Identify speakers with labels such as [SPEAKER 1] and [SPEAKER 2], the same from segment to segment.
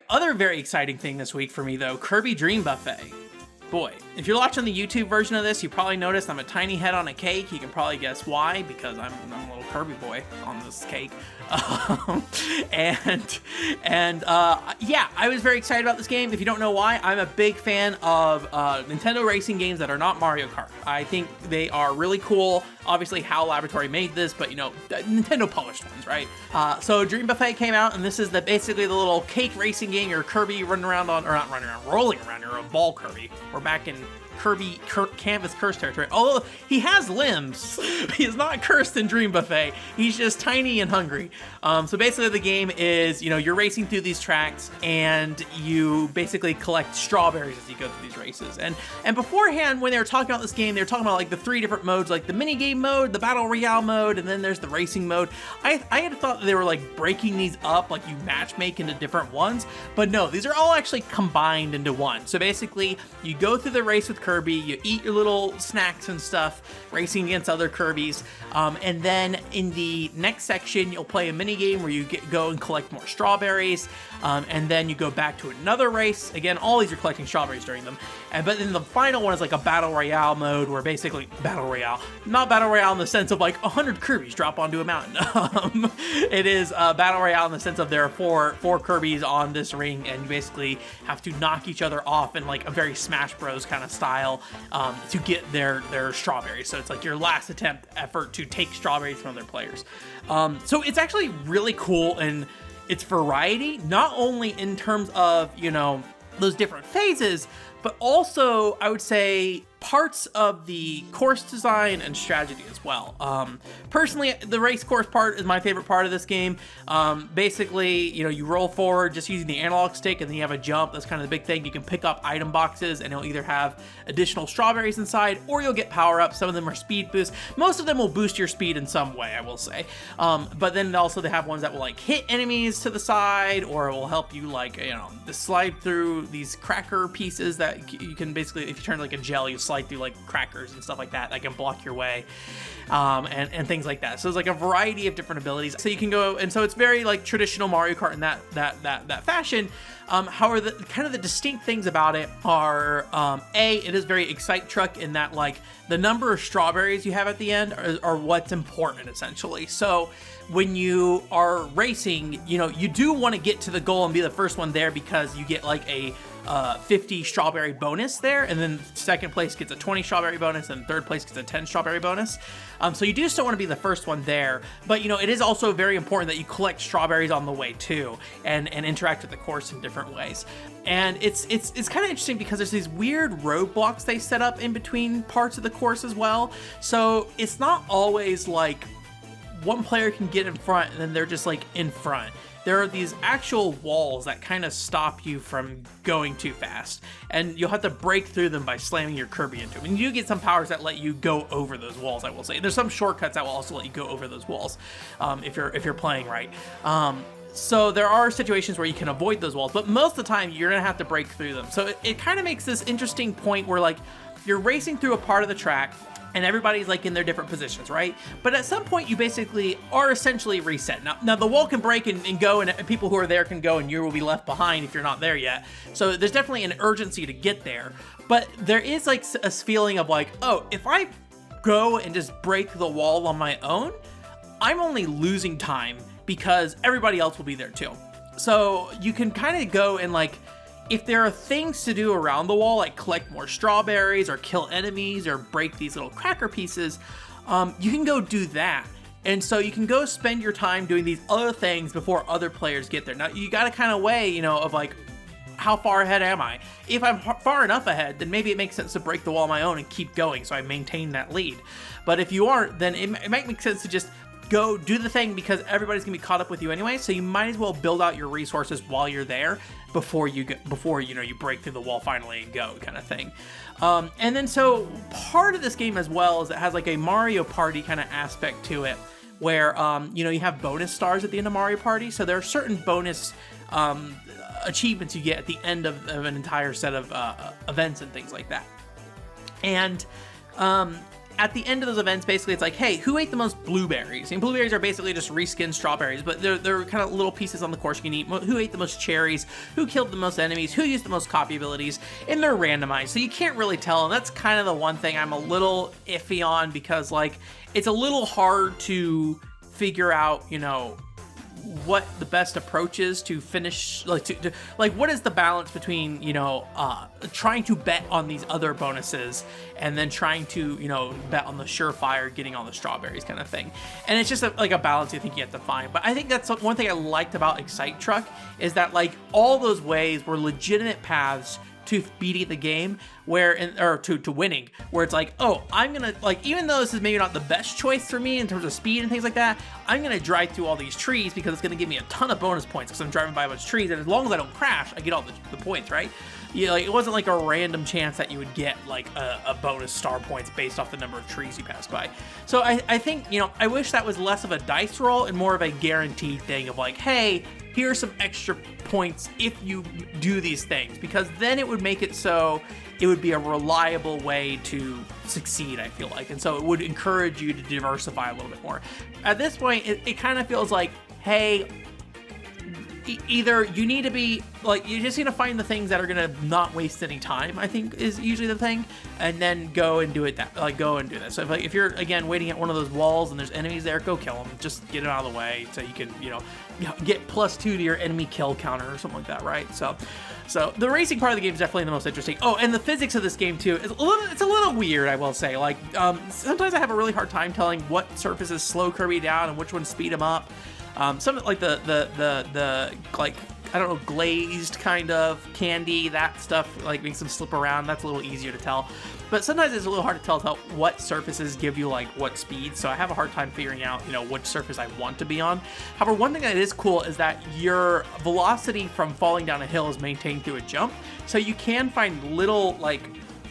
[SPEAKER 1] Other very exciting thing this week for me, though, Kirby Dream Buffet. Boy, if you're watching the YouTube version of this, you probably noticed I'm a tiny head on a cake. You can probably guess why, because I'm a little Kirby boy on this cake. Yeah, I was very excited about this game. If you don't know why, I'm a big fan of Nintendo racing games that are not Mario Kart. I think they are really cool. Obviously, HAL Laboratory made this, but, you know, Nintendo published ones, right? So Dream Buffet came out, and this is basically the little cake racing game. You're Kirby running around on, or not running around, rolling around. You're a ball Kirby. We're back in Kirby Canvas Curse territory. Although he has limbs, he is not cursed in Dream Buffet. He's just tiny and hungry. So basically the game is, you know, you're racing through these tracks and you basically collect strawberries as you go through these races. And beforehand, when they were talking about this game, they were talking about like the 3 different modes, like the mini game mode, the battle royale mode, and then there's the racing mode. I had thought that they were like breaking these up, like you match make into different ones, but no, these are all actually combined into one. So basically you go through the race with Kirby, you eat your little snacks and stuff, racing against other Kirbys, and then in the next section, you'll play a mini game where you go and collect more strawberries, and then you go back to another race. Again, all these are collecting strawberries during them. But then the final one is like a battle royale mode, where basically battle royale, not battle royale in the sense of like 100 Kirbys drop onto a mountain. It is battle royale in the sense of there are four Kirbys on this ring, and you basically have to knock each other off in like a very Smash Bros kind of style to get their strawberries. So it's like your last attempt effort to take strawberries from other players. So it's actually really cool in its variety, not only in terms of, you know, those different phases, but also I would say parts of the course design and strategy as well. Personally, the race course part is my favorite part of this game. Basically, you know, you roll forward just using the analog stick, and then you have a jump. That's kind of the big thing. You can pick up item boxes, and it'll either have additional strawberries inside, or you'll get power-ups. Some of them are speed boosts. Most of them will boost your speed in some way, I will say. But then also they have ones that will like hit enemies to the side, or it will help you like, you know, slide through these cracker pieces that you can basically, if you turn like a gel, you slide through like crackers and stuff like that can block your way, and things like that. So there's like a variety of different abilities. So you can go, and so it's very like traditional Mario Kart in that fashion. However, the kind of the distinct things about it are, it is very Excite Truck in that like the number of strawberries you have at the end are what's important essentially. So when you are racing, you know, you do want to get to the goal and be the first one there, because you get like a 50 strawberry bonus there, and then second place gets a 20 strawberry bonus, and third place gets a 10 strawberry bonus. So you do still want to be the first one there, but you know, it is also very important that you collect strawberries on the way too, and interact with the course in different ways. And it's kind of interesting because there's these weird roadblocks they set up in between parts of the course as well. So it's not always like one player can get in front and then they're just like in front. There are these actual walls that kind of stop you from going too fast, and you'll have to break through them by slamming your Kirby into them. And you do get some powers that let you go over those walls, I will say. There's some shortcuts that will also let you go over those walls, if you're playing right. So there are situations where you can avoid those walls, but most of the time you're gonna have to break through them. So it kind of makes this interesting point where like you're racing through a part of the track, and everybody's like in their different positions, right? But at some point you basically are essentially reset. Now the wall can break and go, and people who are there can go, and you will be left behind if you're not there yet. So there's definitely an urgency to get there. But there is like a feeling of like, oh, if I go and just break the wall on my own, I'm only losing time because everybody else will be there too. So you can kind of go and like, if there are things to do around the wall, like collect more strawberries or kill enemies or break these little cracker pieces, you can go do that. And so you can go spend your time doing these other things before other players get there. Now you got to kind of weigh, you know, of like, how far ahead am I? If I'm far enough ahead, then maybe it makes sense to break the wall on my own and keep going so I maintain that lead. But if you aren't, then it might make sense to just go do the thing, because everybody's gonna be caught up with you anyway, so you might as well build out your resources while you're there before you break through the wall finally and go, kind of thing. And then so part of this game as well is it has like a Mario Party kind of aspect to it, where you have bonus stars at the end of Mario Party. So there are certain bonus achievements you get at the end of an entire set of events and things like that. And at the end of those events, basically it's like, hey, who ate the most blueberries? And blueberries are basically just reskinned strawberries, but they're kind of little pieces on the course you can eat. Who ate the most cherries? Who killed the most enemies? Who used the most copy abilities? And they're randomized, so you can't really tell. And that's kind of the one thing I'm a little iffy on, because like it's a little hard to figure out, you know, what the best approach is to finish, like what is the balance between, you know, trying to bet on these other bonuses and then trying to, you know, bet on the surefire getting all the strawberries kind of thing. And it's just like a balance I think you have to find. But I think that's one thing I liked about Excite Truck, is that like all those ways were legitimate paths to beating the game, or to winning, where it's like, oh, I'm gonna, like, even though this is maybe not the best choice for me in terms of speed and things like that, I'm gonna drive through all these trees because it's gonna give me a ton of bonus points because I'm driving by a bunch of trees, and as long as I don't crash, I get all the points, right? Yeah, like it wasn't like a random chance that you would get like a bonus star points based off the number of trees you pass by. So I think, you know, I wish that was less of a dice roll and more of a guaranteed thing of like, hey, here are some extra points if you do these things, because then it would make it so it would be a reliable way to succeed, I feel like. And so it would encourage you to diversify a little bit more. At this point, it kind of feels like, hey, either you need to be like, you just need to find the things that are gonna not waste any time, I think is usually the thing, and then go and do it go and do that. So if you're again waiting at one of those walls and there's enemies there, go kill them. Just get it out of the way so you can, you know, get +2 to your enemy kill counter or something like that, right? So the racing part of the game is definitely the most interesting. Oh, and the physics of this game too is it's a little weird, I will say. Like sometimes I have a really hard time telling what surfaces slow Kirby down and which ones speed him up. Some like the like, I don't know, glazed kind of candy, that stuff like makes them slip around. That's a little easier to tell. But sometimes it's a little hard to tell what surfaces give you like what speed. So I have a hard time figuring out, you know, which surface I want to be on. However, one thing that is cool is that your velocity from falling down a hill is maintained through a jump. So you can find little like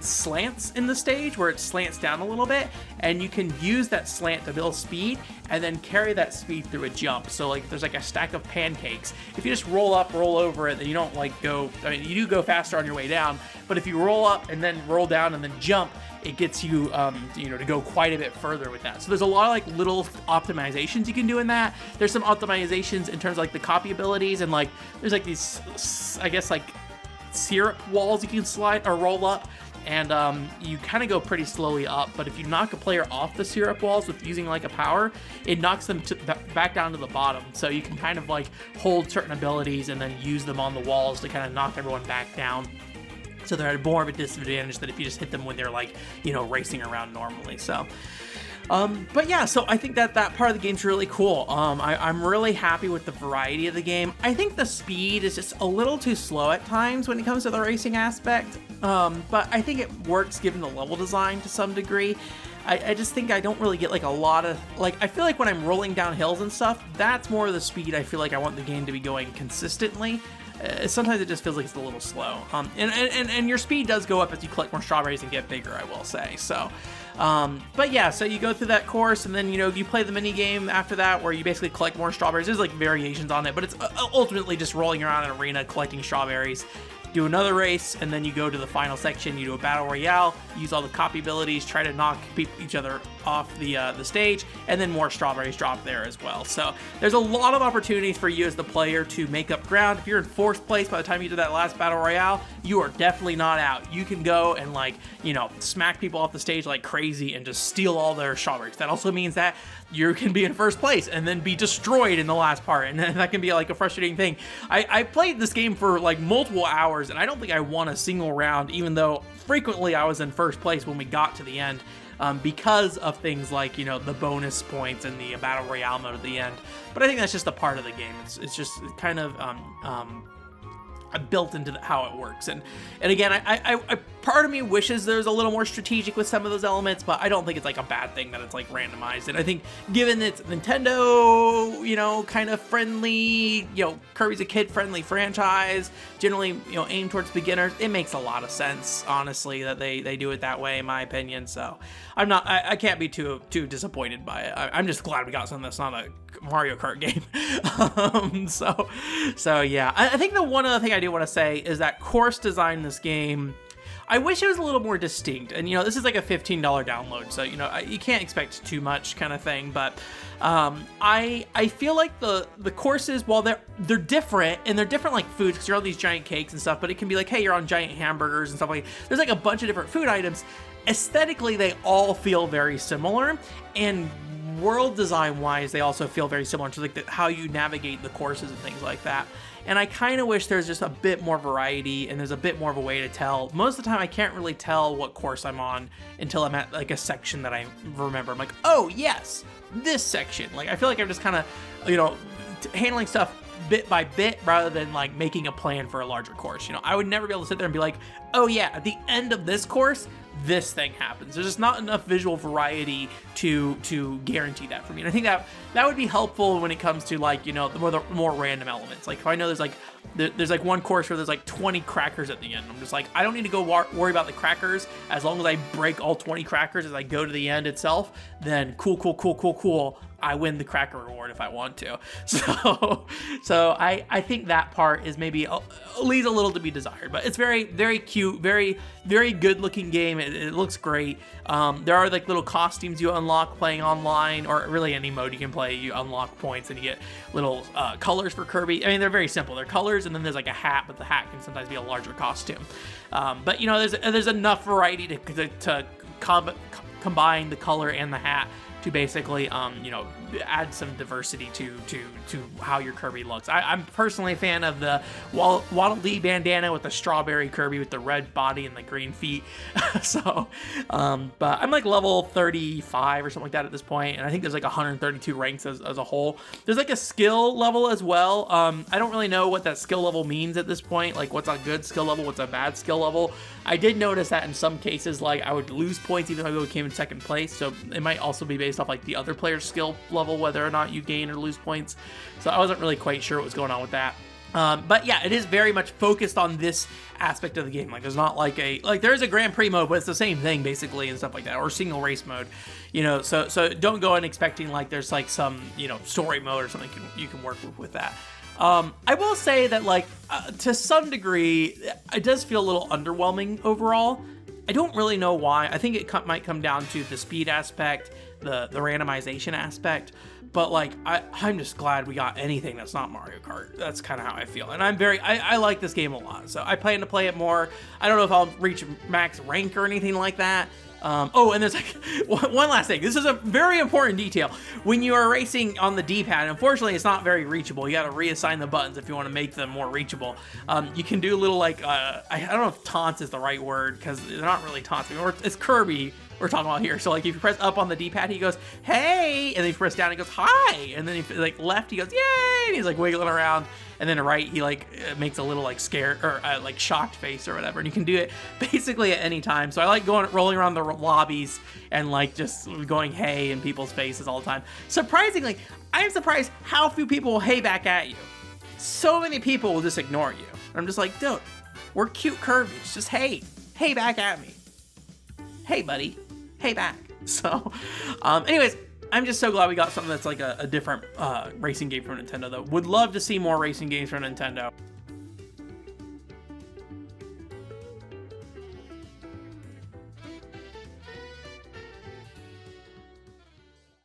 [SPEAKER 1] slants in the stage where it slants down a little bit, and you can use that slant to build speed and then carry that speed through a jump. So like there's like a stack of pancakes. If you just roll up, roll over it, then you don't like go, I mean, you do go faster on your way down, but if you roll up and then roll down and then jump, it gets you, you know, to go quite a bit further with that. So there's a lot of like little optimizations you can do in that. There's some optimizations in terms of like the copy abilities, and like there's like these, I guess like syrup walls you can slide or roll up, and you kind of go pretty slowly up, but if you knock a player off the syrup walls with using like a power, it knocks them back down to the bottom. So you can kind of like hold certain abilities and then use them on the walls to kind of knock everyone back down. So they're at more of a disadvantage than if you just hit them when they're like, you know, racing around normally. So but yeah, so I think that part of the game's really cool. I'm really happy with the variety of the game. I think the speed is just a little too slow at times when it comes to the racing aspect, but I think it works given the level design to some degree. I just think I don't really get like a lot of, like, I feel like when I'm rolling down hills and stuff, that's more of the speed I feel like I want the game to be going consistently. Sometimes it just feels like it's a little slow. And your speed does go up as you collect more strawberries and get bigger, I will say. So, but yeah, so you go through that course, and then, you know, you play the mini game after that where you basically collect more strawberries. There's like variations on it, but it's ultimately just rolling around an arena collecting strawberries. Do another race, and then you go to the final section. You do a battle royale, use all the copy abilities, try to knock each other off the stage, and then more strawberries drop there as well. So there's a lot of opportunities for you as the player to make up ground. If you're in 4th place by the time you do that last battle royale, you are definitely not out. You can go and, like, you know, smack people off the stage like crazy and just steal all their strawberries. That also means that you can be in 1st place and then be destroyed in the last part, and that can be like a frustrating thing. I played this game for like multiple hours, and I don't think I won a single round, even though frequently I was in 1st place when we got to the end, because of things like, you know, the bonus points and the battle royale mode at the end. But I think that's just a part of the game. It's just kind of built into how it works. And again, I part of me wishes there's a little more strategic with some of those elements, but I don't think it's like a bad thing that it's like randomized. And I think given it's Nintendo, you know, kind of friendly, you know, Kirby's a kid-friendly franchise, generally, you know, aimed towards beginners, it makes a lot of sense, honestly, that they do it that way, in my opinion. So I can't be too disappointed by it. I'm just glad we got something that's not a Mario Kart game. So yeah, I think the one other thing I do want to say is that course design in this game, I wish it was a little more distinct. And, you know, this is like a $15 download, so, you know, you can't expect too much kind of thing. But I feel like the courses, while they're different, and they're different like foods, because you're on these giant cakes and stuff, but it can be like, hey, you're on giant hamburgers and stuff like that. There's like a bunch of different food items. Aesthetically, they all feel very similar, and world design wise, they also feel very similar to like how you navigate the courses and things like that. And I kind of wish there's just a bit more variety, and there's a bit more of a way to tell. Most of the time, I can't really tell what course I'm on until I'm at like a section that I remember. I'm like, oh yes, this section. Like, I feel like I'm just kind of, you know, handling stuff bit by bit rather than like making a plan for a larger course. You know, I would never be able to sit there and be like, oh yeah, at the end of this course, this thing happens. There's just not enough visual variety to guarantee that for me. And I think that would be helpful when it comes to like, you know, the more random elements. Like if I know there's like one course where there's like 20 crackers at the end, I'm just like, I don't need to go worry about the crackers. As long as I break all 20 crackers as I go to the end itself, then cool. I win the cracker reward if I want to. So I think that part is maybe leaves a little to be desired, but it's very, very cute, very, very good looking game. It looks great. There are like little costumes you unlock playing online, or really any mode you can play. You unlock points and you get little colors for Kirby. I mean, they're very simple. They're colors, and then there's like a hat, but the hat can sometimes be a larger costume. But you know, there's enough variety to combine the color and the hat to basically, you know, add some diversity to how your Kirby looks. I'm personally a fan of the Waddle Dee bandana with the strawberry Kirby with the red body and the green feet. So, but I'm like level 35 or something like that at this point, and I think there's like 132 ranks as a whole. There's like a skill level as well. I don't really know what that skill level means at this point, like what's a good skill level, what's a bad skill level. I did notice that in some cases, like I would lose points even though I came in second place, so it might also be based off like the other player's skill level, whether or not you gain or lose points. So I wasn't really quite sure what was going on with that. But yeah, it is very much focused on this aspect of the game. Like there's not like there's a Grand Prix mode, but it's the same thing basically and stuff like that, or single race mode, you know, so don't go in expecting like there's like some, you know, story mode or something you can work with that. I will say that like to some degree it does feel a little underwhelming overall. I don't really know why. I think it might come down to the speed aspect, the randomization aspect, but like I'm just glad we got anything that's not Mario Kart. That's kind of how I feel, and I like this game a lot, so I plan to play it more. I don't know if I'll reach max rank or anything like that. Oh, and there's like one last thing. This is a very important detail. When you are racing on the D-pad, unfortunately, it's not very reachable. You got to reassign the buttons if you want to make them more reachable. You can do little like, I don't know if taunts is the right word, because they're not really taunts. It's Kirby we're talking about here. So like if you press up on the D-pad, he goes, hey, and then you press down, he goes, hi. And then if like left, he goes, yay, and he's like wiggling around. And then right, he like makes a little like scared or like shocked face or whatever. And you can do it basically at any time. So I like rolling around the lobbies and like just going hey in people's faces all the time. Surprisingly, I am surprised how few people will hey back at you. So many people will just ignore you. And I'm just like, dude, we're cute Kirby's. Just hey back at me. Hey, buddy. Hey back. So, anyways, I'm just so glad we got something that's like a different racing game from Nintendo, though. Would love to see more racing games from Nintendo.